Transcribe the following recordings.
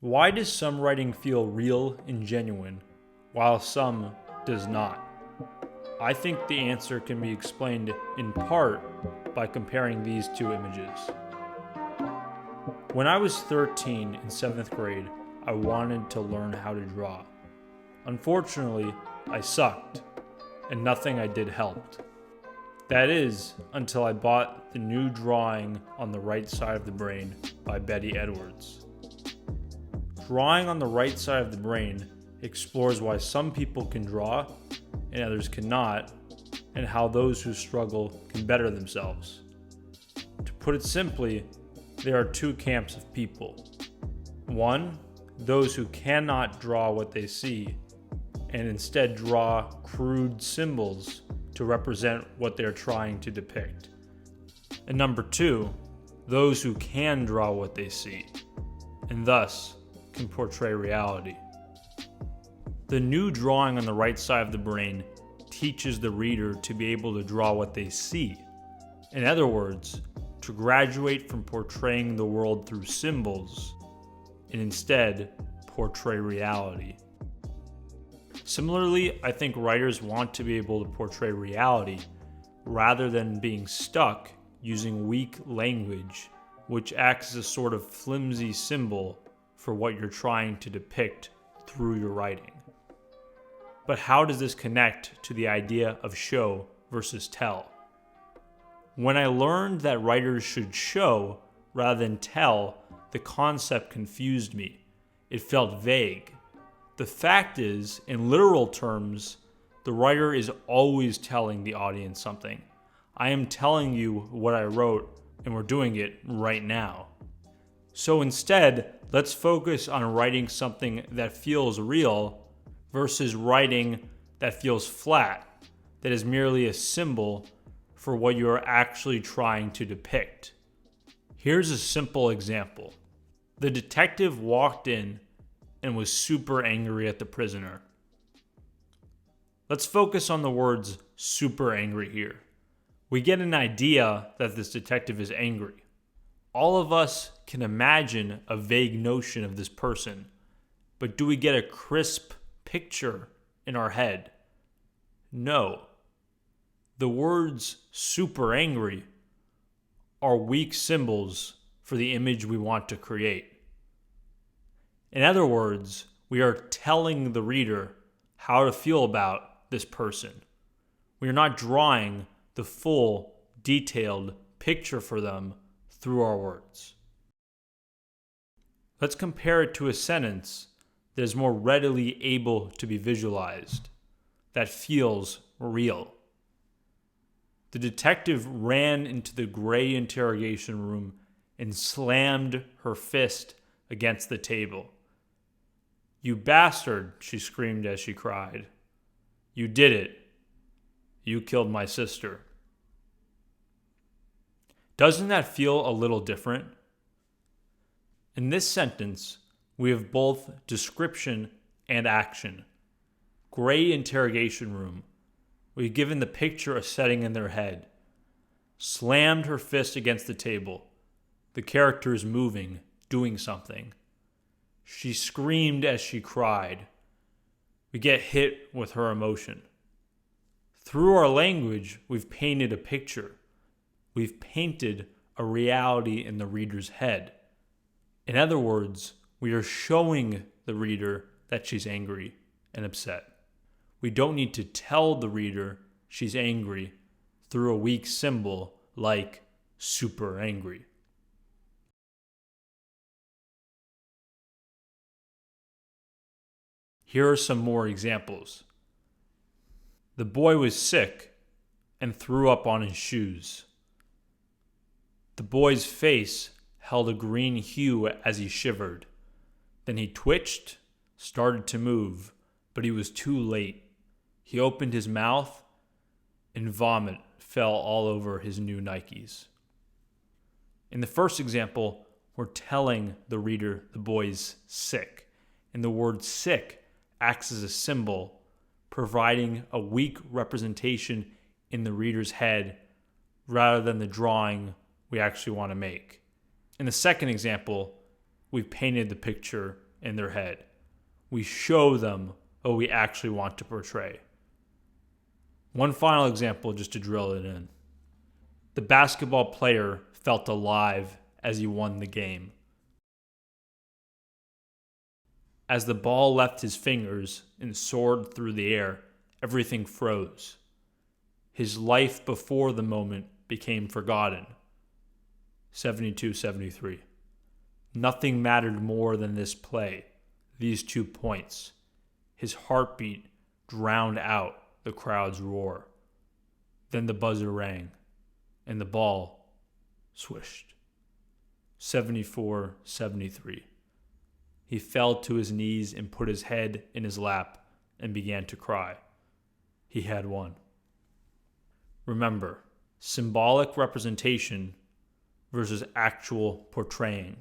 Why does some writing feel real and genuine, while some does not? I think the answer can be explained in part by comparing these two images. When I was 13 in 7th grade, I wanted to learn how to draw. Unfortunately, I sucked, and nothing I did helped. That is, until I bought the new Drawing on the Right Side of the Brain by Betty Edwards. Drawing on the right side of the brain explores why some people can draw and others cannot, and how those who struggle can better themselves. To put it simply, there are two camps of people. One, those who cannot draw what they see, and instead draw crude symbols to represent what they're trying to depict. And number two, those who can draw what they see, and thus can portray reality. The new Drawing on the Right Side of the Brain teaches the reader to be able to draw what they see. In other words, to graduate from portraying the world through symbols and instead portray reality. Similarly, I think writers want to be able to portray reality rather than being stuck using weak language, which acts as a sort of flimsy symbol for what you're trying to depict through your writing. But how does this connect to the idea of show versus tell? When I learned that writers should show rather than tell, the concept confused me. It felt vague. The fact is, in literal terms, the writer is always telling the audience something. I am telling you what I wrote, and we're doing it right now. So instead, let's focus on writing something that feels real versus writing that feels flat, that is merely a symbol for what you are actually trying to depict. Here's a simple example. The detective walked in and was super angry at the prisoner. Let's focus on the words super angry here. We get an idea that this detective is angry. All of us can imagine a vague notion of this person, but do we get a crisp picture in our head? No. The words super angry are weak symbols for the image we want to create. In other words, we are telling the reader how to feel about this person. We are not drawing the full, detailed picture for them through our words. Let's compare it to a sentence that is more readily able to be visualized, that feels real. The detective ran into the gray interrogation room and slammed her fist against the table. "You bastard," she screamed as she cried. "You did it. You killed my sister." Doesn't that feel a little different? In this sentence, we have both description and action. Gray interrogation room. We've given the picture a setting in their head. Slammed her fist against the table. The character is moving, doing something. She screamed as she cried. We get hit with her emotion. Through our language, we've painted a picture. We've painted a reality in the reader's head. In other words, we are showing the reader that she's angry and upset. We don't need to tell the reader she's angry through a weak symbol like super angry. Here are some more examples. The boy was sick and threw up on his shoes. The boy's face held a green hue as he shivered. Then he twitched, started to move, but he was too late. He opened his mouth and vomit fell all over his new Nikes. In the first example, we're telling the reader the boy's sick, and the word sick acts as a symbol, providing a weak representation in the reader's head rather than the drawing we actually want to make. In the second example, we've painted the picture in their head. We show them what we actually want to portray. One final example just to drill it in. The basketball player felt alive as he won the game. As the ball left his fingers and soared through the air, everything froze. His life before the moment became forgotten. 72-73. Nothing mattered more than this play, these 2 points. His heartbeat drowned out the crowd's roar. Then the buzzer rang, and the ball swished. 74-73. He fell to his knees and put his head in his lap and began to cry. He had won. Remember, symbolic representation versus actual portraying,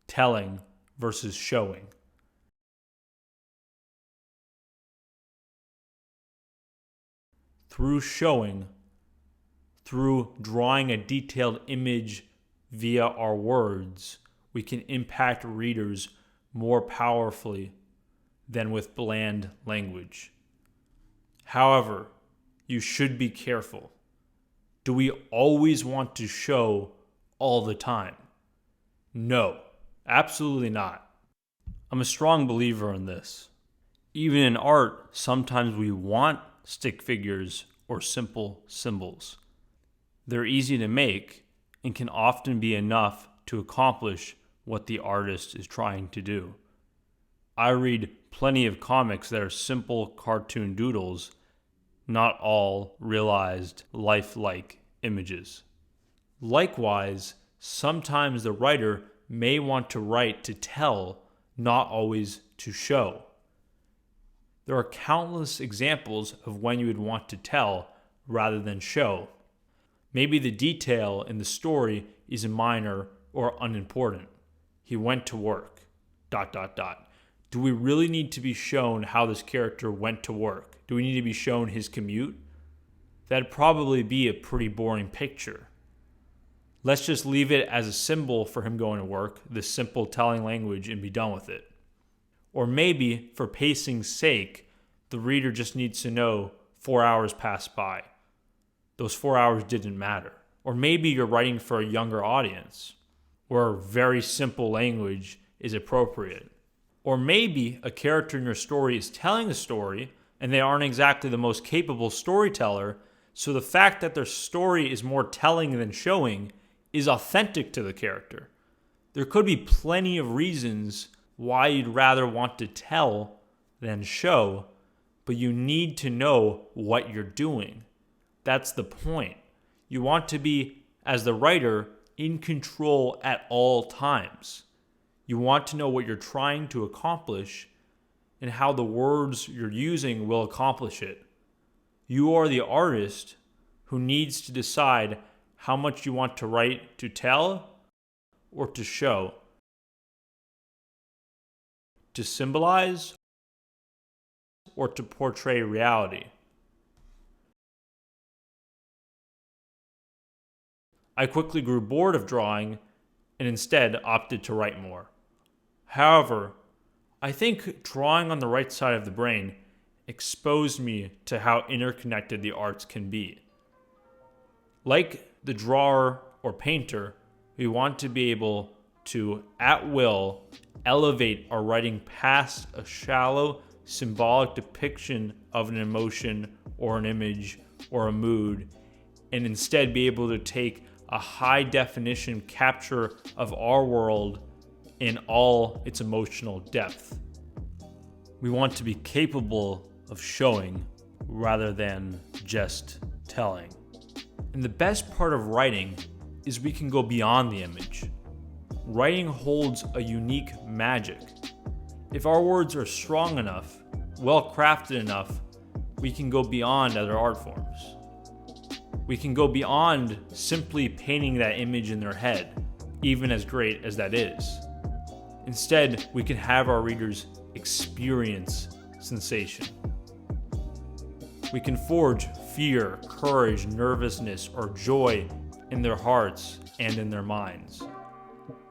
telling versus showing. Through showing, through drawing a detailed image via our words, we can impact readers more powerfully than with bland language. However, you should be careful. Do we always want to show all the time? No, absolutely not. I'm a strong believer in this. Even in art, sometimes we want stick figures or simple symbols. They're easy to make and can often be enough to accomplish what the artist is trying to do. I read plenty of comics that are simple cartoon doodles, not all realized lifelike images. Likewise, sometimes the writer may want to write to tell, not always to show. There are countless examples of when you would want to tell rather than show. Maybe the detail in the story is minor or unimportant. He went to work, ... Do we really need to be shown how this character went to work? Do we need to be shown his commute? That'd probably be a pretty boring picture. Let's just leave it as a symbol for him going to work, this simple telling language, and be done with it. Or maybe, for pacing's sake, the reader just needs to know 4 hours passed by. Those 4 hours didn't matter. Or maybe you're writing for a younger audience, where very simple language is appropriate. Or maybe a character in your story is telling a story and they aren't exactly the most capable storyteller, so the fact that their story is more telling than showing is authentic to the character. There could be plenty of reasons why you'd rather want to tell than show, but you need to know what you're doing. That's the point. You want to be, as the writer, in control at all times. You want to know what you're trying to accomplish and how the words you're using will accomplish it. You are the artist who needs to decide how much you want to write to tell or to show, to symbolize or to portray reality. I quickly grew bored of drawing and instead opted to write more. However, I think drawing on the right side of the brain exposed me to how interconnected the arts can be. Like the drawer or painter, we want to be able to, at will, elevate our writing past a shallow, symbolic depiction of an emotion or an image or a mood, and instead be able to take a high-definition capture of our world in all its emotional depth. We want to be capable of showing rather than just telling. And the best part of writing is we can go beyond the image. Writing holds a unique magic. If our words are strong enough, well crafted enough, we can go beyond other art forms. We can go beyond simply painting that image in their head, even as great as that is. Instead, we can have our readers experience sensation. We can forge fear, courage, nervousness, or joy in their hearts and in their minds.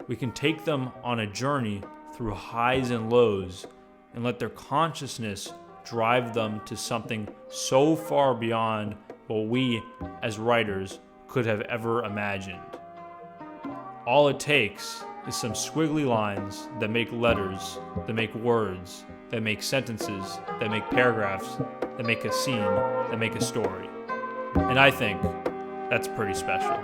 We can take them on a journey through highs and lows and let their consciousness drive them to something so far beyond what we as writers could have ever imagined. All it takes is some squiggly lines that make letters, that make words, that make sentences, that make paragraphs, that make a scene, that make a story. And I think that's pretty special.